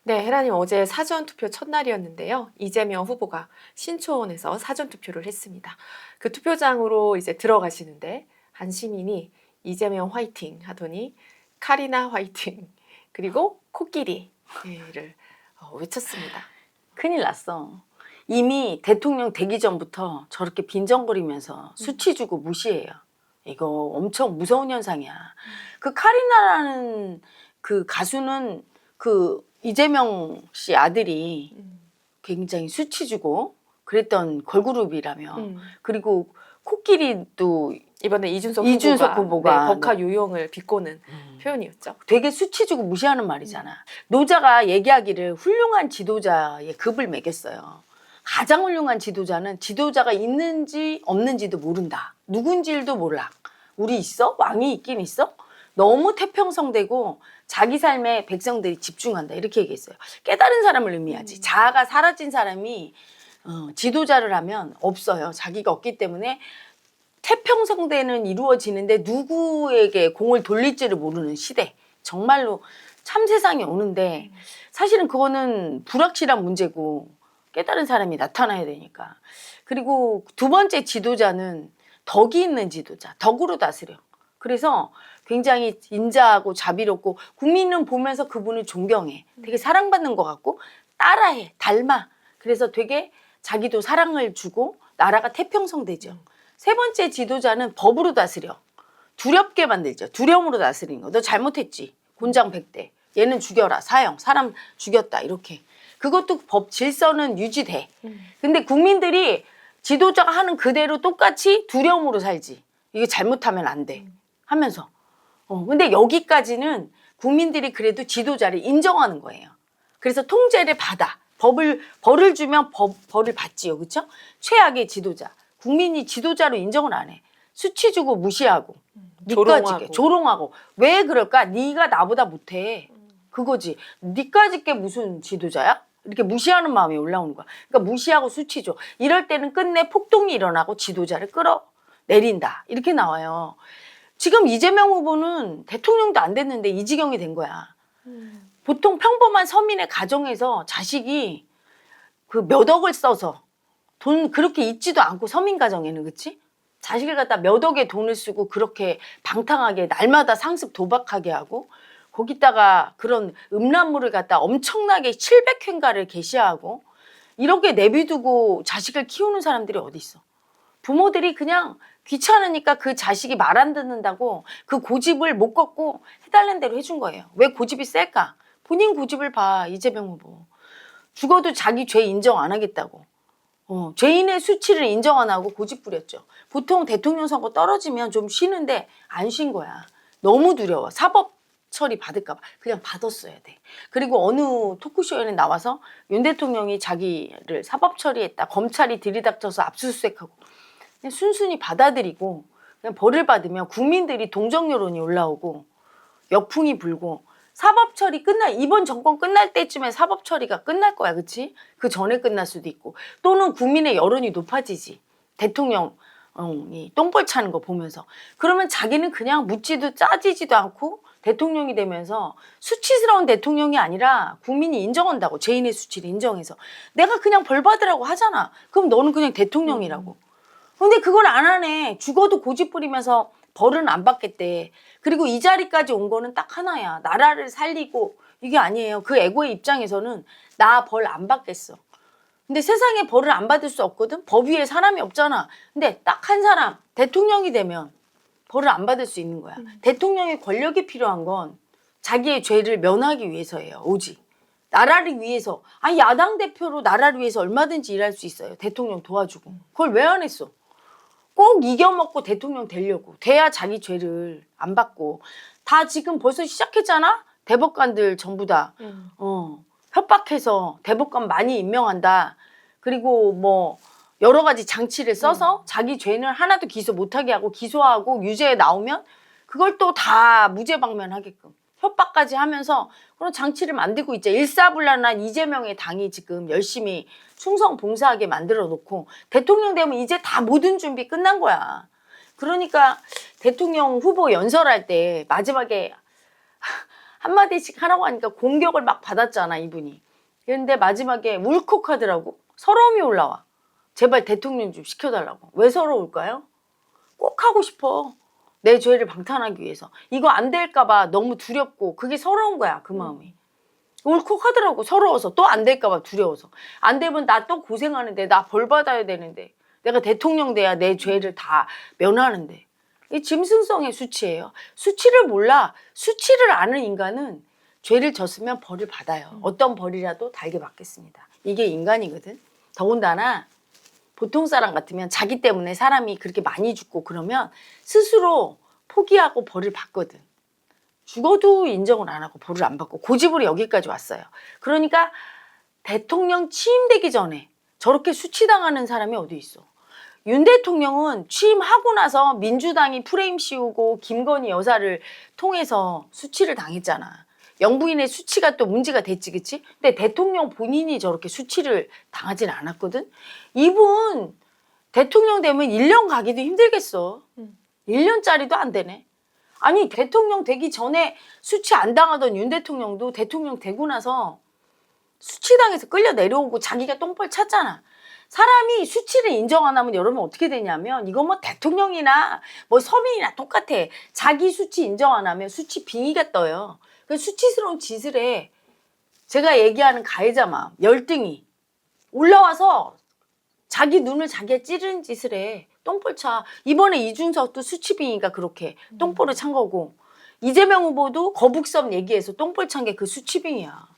네, 헤라님 어제 사전투표 첫날이었는데요. 이재명 후보가 신촌에서 사전투표를 했습니다. 그 투표장으로 이제 들어가시는데 한 시민이 이재명 화이팅 하더니 카리나 화이팅 그리고 코끼리를 외쳤습니다. 큰일 났어. 이미 대통령 되기 전부터 저렇게 빈정거리면서 수치 주고 무시해요. 이거 엄청 무서운 현상이야. 그 카리나라는 그 가수는 그 이재명 씨 아들이 굉장히 수치 주고 그랬던 걸그룹이라며. 그리고 코끼리도 이번에 이준석 후보가 네, 법화 유용을 비꼬는 표현이었죠. 되게 수치 주고 무시하는 말이잖아. 노자가 얘기하기를 훌륭한 지도자의 급을 매겼어요. 가장 훌륭한 지도자는 지도자가 있는지 없는지도 모른다. 누군지도 몰라. 우리 있어? 왕이 있긴 있어? 너무 태평성되고 자기 삶에 백성들이 집중한다. 이렇게 얘기했어요. 깨달은 사람을 의미하지. 자아가 사라진 사람이 지도자를 하면 없어요. 자기가 없기 때문에 태평성대는 이루어지는데 누구에게 공을 돌릴지를 모르는 시대. 정말로 참 세상이 오는데 사실은 그거는 불확실한 문제고 깨달은 사람이 나타나야 되니까. 그리고 두 번째 지도자는 덕이 있는 지도자. 덕으로 다스려. 그래서 굉장히 인자하고 자비롭고 국민은 보면서 그분을 존경해. 되게 사랑받는 것 같고 따라해. 닮아. 그래서 되게 자기도 사랑을 주고 나라가 태평성되죠. 세 번째 지도자는 법으로 다스려. 두렵게 만들죠. 두려움으로 다스리는 거. 너 잘못했지. 곤장 100대. 얘는 죽여라. 사형. 사람 죽였다. 이렇게. 그것도 법 질서는 유지돼. 근데 국민들이 지도자가 하는 그대로 똑같이 두려움으로 살지. 이게 잘못하면 안 돼. 하면서. 근데 여기까지는 국민들이 그래도 지도자를 인정하는 거예요. 그래서 통제를 받아. 벌을 주면 벌을 받지요. 그렇죠? 최악의 지도자. 국민이 지도자로 인정을 안 해. 수치 주고 무시하고. 조롱하고. 왜 그럴까? 네가 나보다 못해. 그거지. 니까짓 게 무슨 지도자야? 이렇게 무시하는 마음이 올라오는 거야. 그러니까 무시하고 수치 줘. 이럴 때는 끝내 폭동이 일어나고 지도자를 끌어내린다. 이렇게 나와요. 지금 이재명 후보는 대통령도 안 됐는데 이 지경이 된 거야. 보통 평범한 서민의 가정에서 자식이 그 몇 억을 써서 돈 그렇게 있지도 않고 서민 가정에는 그치? 자식을 갖다 몇 억의 돈을 쓰고 그렇게 방탕하게 날마다 상습 도박하게 하고 거기다가 그런 음란물을 갖다 엄청나게 700횡가를 게시하고 이렇게 내비두고 자식을 키우는 사람들이 어디 있어? 부모들이 그냥 귀찮으니까 그 자식이 말 안 듣는다고 그 고집을 못 걷고 해달라는 대로 해준 거예요. 왜 고집이 셀까? 본인 고집을 봐. 이재명 후보. 죽어도 자기 죄 인정 안 하겠다고. 죄인의 수치를 인정 안 하고 고집 부렸죠. 보통 대통령 선거 떨어지면 좀 쉬는데 안 쉰 거야. 너무 두려워. 사법 처리 받을까 봐. 그냥 받았어야 돼. 그리고 어느 토크쇼에는 나와서 윤 대통령이 자기를 사법 처리했다. 검찰이 들이닥쳐서 압수수색하고 그냥 순순히 받아들이고 그냥 벌을 받으면 국민들이 동정 여론이 올라오고 역풍이 불고 사법 처리 이번 정권 끝날 때쯤에 사법 처리가 끝날 거야. 그치? 그 전에 끝날 수도 있고 또는 국민의 여론이 높아지지. 대통령이 똥벌 차는 거 보면서. 그러면 자기는 그냥 묻지도 짜지지도 않고 대통령이 되면서 수치스러운 대통령이 아니라 국민이 인정한다고. 죄인의 수치를 인정해서. 내가 그냥 벌 받으라고 하잖아. 그럼 너는 그냥 대통령이라고. 근데 그걸 안 하네. 죽어도 고집 부리면서 벌은 안 받겠대. 그리고 이 자리까지 온 거는 딱 하나야. 나라를 살리고 이게 아니에요. 그 애고의 입장에서는 나 벌 안 받겠어. 근데 세상에 벌을 안 받을 수 없거든. 법 위에 사람이 없잖아. 근데 딱 한 사람 대통령이 되면 벌을 안 받을 수 있는 거야. 대통령의 권력이 필요한 건 자기의 죄를 면하기 위해서예요. 오직. 나라를 위해서. 아니 야당 대표로 나라를 위해서 얼마든지 일할 수 있어요. 대통령 도와주고. 그걸 왜 안 했어? 꼭 이겨먹고 대통령 되려고. 돼야 자기 죄를 안 받고. 다 지금 벌써 시작했잖아? 대법관들 전부 다. 협박해서 대법관 많이 임명한다. 그리고 뭐 여러 가지 장치를 써서 자기 죄는 하나도 기소 못하게 하고 기소하고 유죄에 나오면 그걸 또 다 무죄 방면하게끔. 협박까지 하면서 그런 장치를 만들고 있죠. 일사불란한 이재명의 당이 지금 열심히 충성 봉사하게 만들어 놓고 대통령 되면 이제 다 모든 준비 끝난 거야. 그러니까 대통령 후보 연설할 때 마지막에 한마디씩 하라고 하니까 공격을 막 받았잖아, 이분이. 그런데 마지막에 울컥하더라고. 서러움이 올라와. 제발 대통령 좀 시켜달라고. 왜 서러울까요? 꼭 하고 싶어. 내 죄를 방탄하기 위해서. 이거 안 될까봐 너무 두렵고 그게 서러운 거야, 그 마음이. 울컥하더라고. 서러워서. 또 안 될까봐 두려워서. 안 되면 나 또 고생하는데, 나 벌 받아야 되는데, 내가 대통령 돼야 내 죄를 다 면하는데. 이 짐승성의 수치예요. 수치를 몰라. 수치를 아는 인간은 죄를 졌으면 벌을 받아요. 어떤 벌이라도 달게 받겠습니다. 이게 인간이거든. 더군다나 보통 사람 같으면 자기 때문에 사람이 그렇게 많이 죽고 그러면 스스로 포기하고 벌을 받거든. 죽어도 인정을 안 하고 벌을 안 받고 고집으로 여기까지 왔어요. 그러니까 대통령 취임되기 전에 저렇게 수치당하는 사람이 어디 있어. 윤 대통령은 취임하고 나서 민주당이 프레임 씌우고 김건희 여사를 통해서 수치를 당했잖아. 영부인의 수치가 또 문제가 됐지, 그치? 근데 대통령 본인이 저렇게 수치를 당하진 않았거든? 이분 대통령 되면 1년 가기도 힘들겠어. 1년짜리도 안 되네. 아니, 대통령 되기 전에 수치 안 당하던 윤 대통령도 대통령 되고 나서 수치당해서 끌려 내려오고 자기가 똥벌 찼잖아. 사람이 수치를 인정 안 하면 여러분 어떻게 되냐면, 이건 뭐 대통령이나 뭐 서민이나 똑같아. 자기 수치 인정 안 하면 수치 빙의가 떠요. 그 수치스러운 짓을 해. 제가 얘기하는 가해자 마음, 열등이 올라와서 자기 눈을 자기가 찌르는 짓을 해. 똥볼 차. 이번에 이준석도 수치 빙의가 그렇게 똥볼을 찬 거고, 이재명 후보도 거북선 얘기해서 똥볼 찬 게 그 수치 빙의야.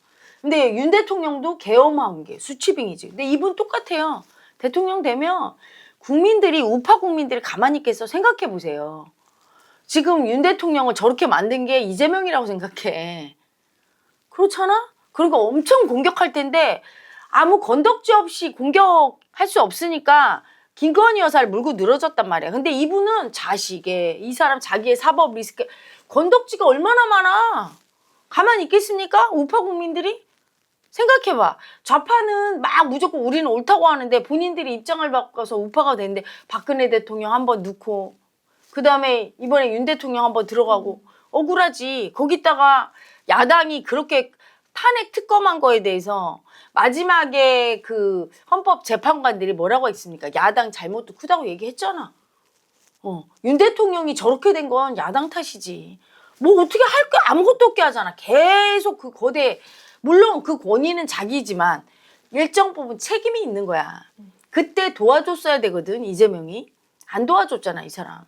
근데 윤 대통령도 계엄한 게 수치 빙의지. 근데 이분 똑같아요. 대통령 되면 국민들이, 우파 국민들이 가만히 있겠어. 생각해 보세요. 지금 윤 대통령을 저렇게 만든 게 이재명이라고 생각해. 그렇잖아? 그러니까 엄청 공격할 텐데 아무 건덕지 없이 공격할 수 없으니까 김건희 여사를 물고 늘어졌단 말이야. 근데 이분은 자식의, 이 사람 자기의 사법 리스크, 건덕지가 얼마나 많아. 가만히 있겠습니까? 우파 국민들이? 생각해봐. 좌파는 막 무조건 우리는 옳다고 하는데 본인들이 입장을 바꿔서 우파가 되는데 박근혜 대통령 한번 넣고, 그 다음에 이번에 윤 대통령 한번 들어가고 억울하지. 거기다가 야당이 그렇게 탄핵 특검한 거에 대해서 마지막에 그 헌법재판관들이 뭐라고 했습니까? 야당 잘못도 크다고 얘기했잖아. 윤 대통령이 저렇게 된 건 야당 탓이지. 뭐 어떻게 할 거 아무것도 없게 하잖아. 계속 그 거대, 물론 그 권위는 자기지만 일정 부분 책임이 있는 거야. 그때 도와줬어야 되거든, 이재명이. 안 도와줬잖아, 이 사람.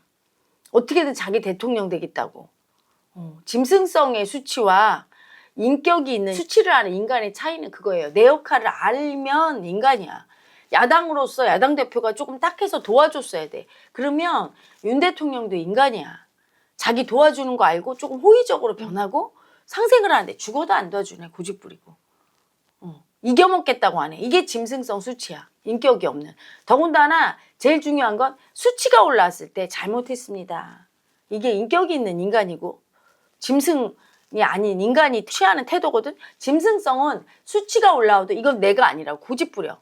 어떻게든 자기 대통령 되겠다고. 짐승성의 수치와 인격이 있는 수치를 아는 인간의 차이는 그거예요. 내 역할을 알면 인간이야. 야당으로서 야당 대표가 조금 딱해서 도와줬어야 돼. 그러면 윤 대통령도 인간이야. 자기 도와주는 거 알고 조금 호의적으로 변하고 상생을 하는데 죽어도 안 도와주네. 고집 부리고. 이겨먹겠다고 하네. 이게 짐승성 수치야. 인격이 없는. 더군다나 제일 중요한 건 수치가 올라왔을 때 잘못했습니다. 이게 인격이 있는 인간이고 짐승이 아닌 인간이 취하는 태도거든. 짐승성은 수치가 올라와도 이건 내가 아니라고 고집 부려.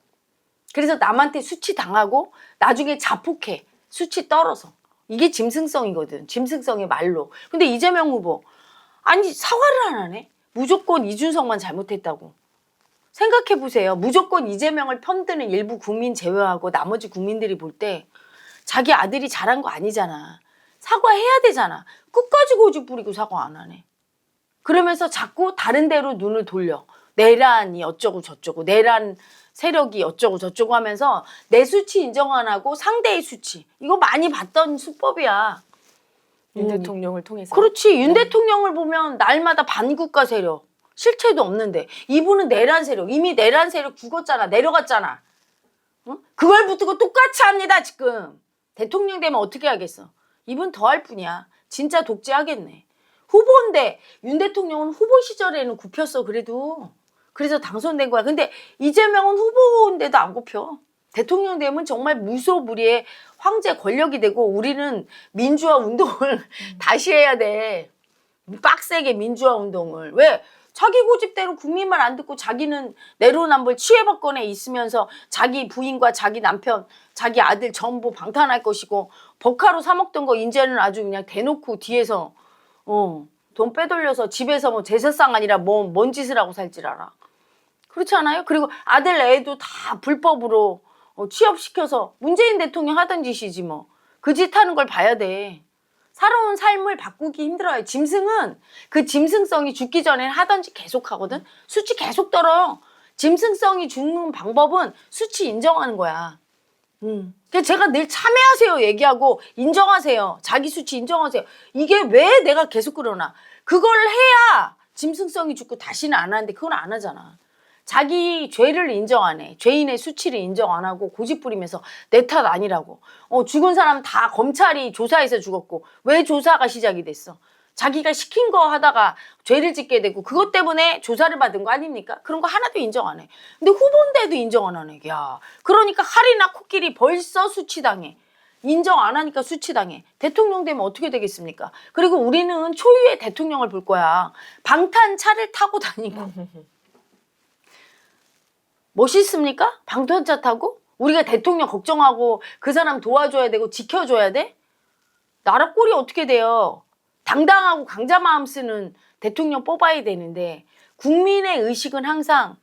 그래서 남한테 수치 당하고 나중에 자폭해. 수치 떨어서. 이게 짐승성이거든. 짐승성의 말로. 근데 이재명 후보, 아니 사과를 안 하네. 무조건 이준석만 잘못했다고. 생각해 보세요. 무조건 이재명을 편드는 일부 국민 제외하고 나머지 국민들이 볼 때 자기 아들이 잘한 거 아니잖아. 사과해야 되잖아. 끝까지 고집 부리고 사과 안 하네. 그러면서 자꾸 다른 데로 눈을 돌려. 내란이 어쩌고 저쩌고, 내란 세력이 어쩌고 저쩌고 하면서 내 수치 인정 안 하고 상대의 수치. 이거 많이 봤던 수법이야. 윤 대통령을 통해서. 그렇지. 윤 대통령을 보면 날마다 반국가 세력. 실체도 없는데 이분은 내란 세력. 이미 내란 세력 죽었잖아. 내려갔잖아. 그걸 붙들고 똑같이 합니다. 지금. 대통령 되면 어떻게 하겠어. 이분 더 할 뿐이야. 진짜 독재하겠네. 후보인데 윤 대통령은 후보 시절에는 굽혔어. 그래도. 그래서 당선된 거야. 근데 이재명은 후보인데도 안 굽혀. 대통령 되면 정말 무소불위의 황제 권력이 되고 우리는 민주화 운동을 다시 해야 돼. 빡세게 민주화 운동을. 왜? 자기 고집대로 국민만 안 듣고 자기는 내로남불 치외박건에 있으면서 자기 부인과 자기 남편, 자기 아들 전부 방탄할 것이고 버카로 사 먹던 거 이제는 아주 그냥 대놓고 뒤에서 돈 빼돌려서 집에서 뭐 제사상 아니라 뭔 짓을 하고 살질 알아. 그렇지 않아요? 그리고 아들 애도 다 불법으로 취업시켜서 문재인 대통령 하던 짓이지 뭐. 그 짓 하는 걸 봐야 돼. 살아온 삶을 바꾸기 힘들어요. 짐승은 그 짐승성이 죽기 전에 하던 짓 계속 하거든. 수치 계속 떨어. 짐승성이 죽는 방법은 수치 인정하는 거야. 그러니까 제가 늘 참여하세요 얘기하고 인정하세요. 자기 수치 인정하세요. 이게 왜 내가 계속 그러나. 그걸 해야 짐승성이 죽고 다시는 안 하는데 그걸 안 하잖아. 자기 죄를 인정 안 해. 죄인의 수치를 인정 안 하고 고집 부리면서 내 탓 아니라고. 죽은 사람 다 검찰이 조사해서 죽었고 왜 조사가 시작이 됐어? 자기가 시킨 거 하다가 죄를 짓게 되고 그것 때문에 조사를 받은 거 아닙니까? 그런 거 하나도 인정 안 해. 근데 후보인데도 인정 안 하네. 야, 그러니까 칼이나 코끼리 벌써 수치당해. 인정 안 하니까 수치당해. 대통령 되면 어떻게 되겠습니까? 그리고 우리는 초유의 대통령을 볼 거야. 방탄차를 타고 다니고. 멋있습니까? 방탄차 타고? 우리가 대통령 걱정하고 그 사람 도와줘야 되고 지켜줘야 돼? 나라 꼴이 어떻게 돼요? 당당하고 강자 마음 쓰는 대통령 뽑아야 되는데 국민의 의식은 항상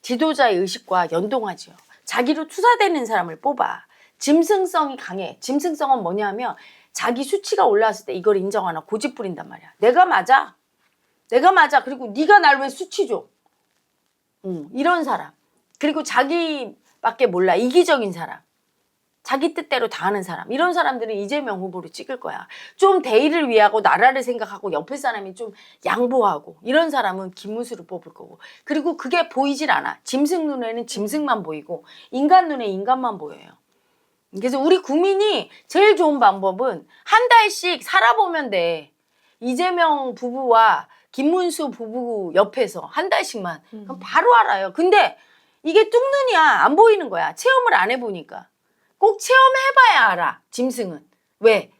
지도자의 의식과 연동하죠. 자기로 투사되는 사람을 뽑아. 짐승성이 강해. 짐승성은 뭐냐면 자기 수치가 올라왔을 때 이걸 인정하나 고집 부린단 말이야. 내가 맞아. 내가 맞아. 그리고 네가 날 왜 수치 줘? 이런 사람. 그리고 자기밖에 몰라. 이기적인 사람. 자기 뜻대로 다 하는 사람. 이런 사람들은 이재명 후보로 찍을 거야. 좀 대의를 위하고 나라를 생각하고 옆에 사람이 좀 양보하고 이런 사람은 김문수를 뽑을 거고. 그리고 그게 보이질 않아. 짐승 눈에는 짐승만 보이고 인간 눈에 인간만 보여요. 그래서 우리 국민이 제일 좋은 방법은 한 달씩 살아보면 돼. 이재명 부부와 김문수 부부 옆에서 한 달씩만. 그럼 바로 알아요. 근데 이게 뚝눈이야. 안 보이는 거야. 체험을 안 해보니까. 꼭 체험해봐야 알아. 짐승은. 왜?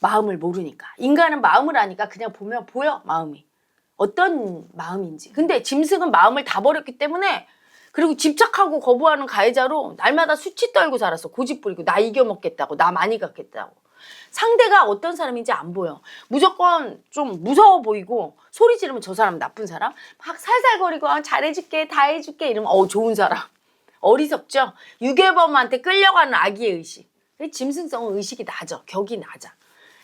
마음을 모르니까. 인간은 마음을 아니까 그냥 보면 보여. 마음이. 어떤 마음인지. 근데 짐승은 마음을 다 버렸기 때문에 그리고 집착하고 거부하는 가해자로 날마다 수치 떨고 살았어. 고집 부리고 나 이겨먹겠다고. 나 많이 갖겠다고. 상대가 어떤 사람인지 안 보여. 무조건 좀 무서워 보이고 소리 지르면 저 사람 나쁜 사람. 막 살살거리고 잘해줄게 다 해줄게 이러면 좋은 사람. 어리석죠? 유괴범한테 끌려가는 아기의 의식. 짐승성은 의식이 낮아. 격이 낮아.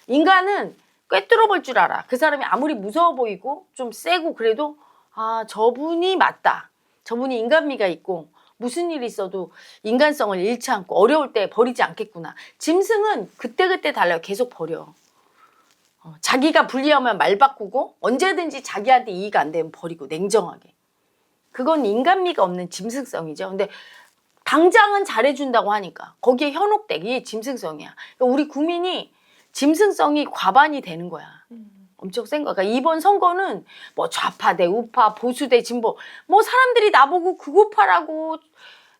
인간은 꿰뚫어 볼 줄 알아. 그 사람이 아무리 무서워 보이고 좀 세고 그래도 저분이 맞다. 저분이 인간미가 있고 무슨 일이 있어도 인간성을 잃지 않고 어려울 때 버리지 않겠구나. 짐승은 그때그때 달라요. 계속 버려. 자기가 불리하면 말 바꾸고 언제든지 자기한테 이익 안 되면 버리고 냉정하게. 그건 인간미가 없는 짐승성이죠. 근데 당장은 잘해준다고 하니까 거기에 현혹돼. 이게 짐승성이야. 그러니까 우리 국민이 짐승성이 과반이 되는 거야. 엄청 센 거야. 그러니까 이번 선거는 뭐 좌파 대 우파, 보수 대 진보. 뭐 사람들이 나보고 극우파라고.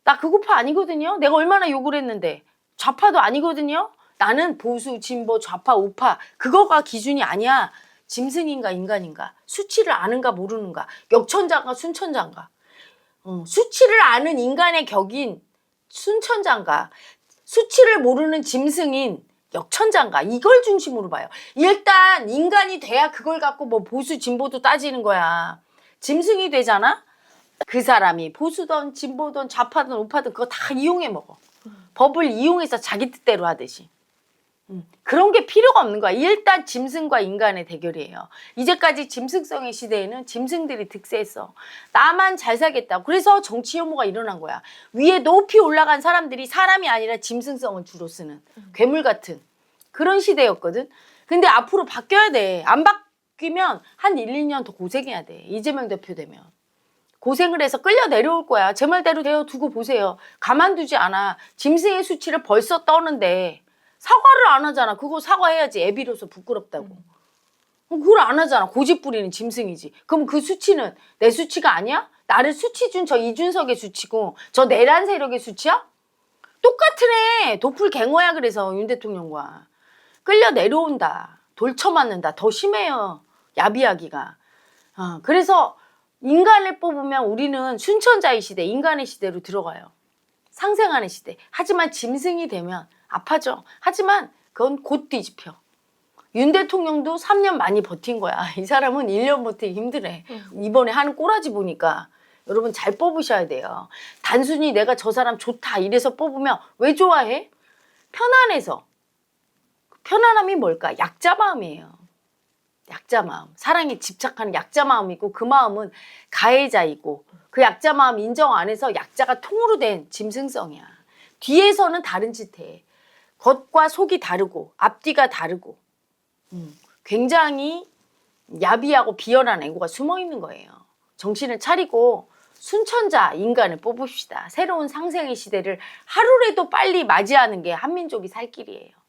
나 극우파 아니거든요. 내가 얼마나 욕을 했는데. 좌파도 아니거든요. 나는 보수, 진보, 좌파, 우파. 그거가 기준이 아니야. 짐승인가 인간인가. 수치를 아는가 모르는가. 역천장가 순천장가. 수치를 아는 인간의 격인 순천장가. 수치를 모르는 짐승인 역천장가. 이걸 중심으로 봐요. 일단 인간이 돼야 그걸 갖고 뭐 보수 진보도 따지는 거야. 짐승이 되잖아. 그 사람이 보수든 진보든 좌파든 우파든 그거 다 이용해 먹어. 법을 이용해서 자기 뜻대로 하듯이. 그런 게 필요가 없는 거야. 일단 짐승과 인간의 대결이에요. 이제까지 짐승성의 시대에는 짐승들이 득세했어. 나만 잘 살겠다. 그래서 정치 혐오가 일어난 거야. 위에 높이 올라간 사람들이 사람이 아니라 짐승성을 주로 쓰는 괴물 같은 그런 시대였거든. 근데 앞으로 바뀌어야 돼. 안 바뀌면 한 1, 2년 더 고생해야 돼. 이재명 대표 되면. 고생을 해서 끌려 내려올 거야. 제 말대로 되어두고 보세요. 가만두지 않아. 짐승의 수치를 벌써 떠는데 사과를 안 하잖아. 그거 사과해야지. 애비로서 부끄럽다고. 그걸 안 하잖아. 고집 부리는 짐승이지. 그럼 그 수치는 내 수치가 아니야? 나를 수치 준 저 이준석의 수치고 저 내란 세력의 수치야? 똑같은 애. 도플갱어야. 그래서 윤 대통령과. 끌려 내려온다. 돌쳐맞는다. 더 심해요. 야비하기가. 그래서 인간을 뽑으면 우리는 순천자의 시대, 인간의 시대로 들어가요. 상생하는 시대. 하지만 짐승이 되면 아파죠. 하지만 그건 곧 뒤집혀. 윤 대통령도 3년 많이 버틴 거야. 이 사람은 1년 버티기 힘드네. 이번에 하는 꼬라지 보니까 여러분 잘 뽑으셔야 돼요. 단순히 내가 저 사람 좋다 이래서 뽑으면 왜 좋아해? 편안해서. 편안함이 뭘까? 약자 마음이에요. 약자 마음. 사랑에 집착하는 약자 마음이고 그 마음은 가해자이고 그 약자 마음 인정 안 해서 약자가 통으로 된 짐승성이야. 뒤에서는 다른 짓 해. 겉과 속이 다르고 앞뒤가 다르고 굉장히 야비하고 비열한 애고가 숨어 있는 거예요. 정신을 차리고 순천자 인간을 뽑읍시다. 새로운 상생의 시대를 하루라도 빨리 맞이하는 게 한민족이 살 길이에요.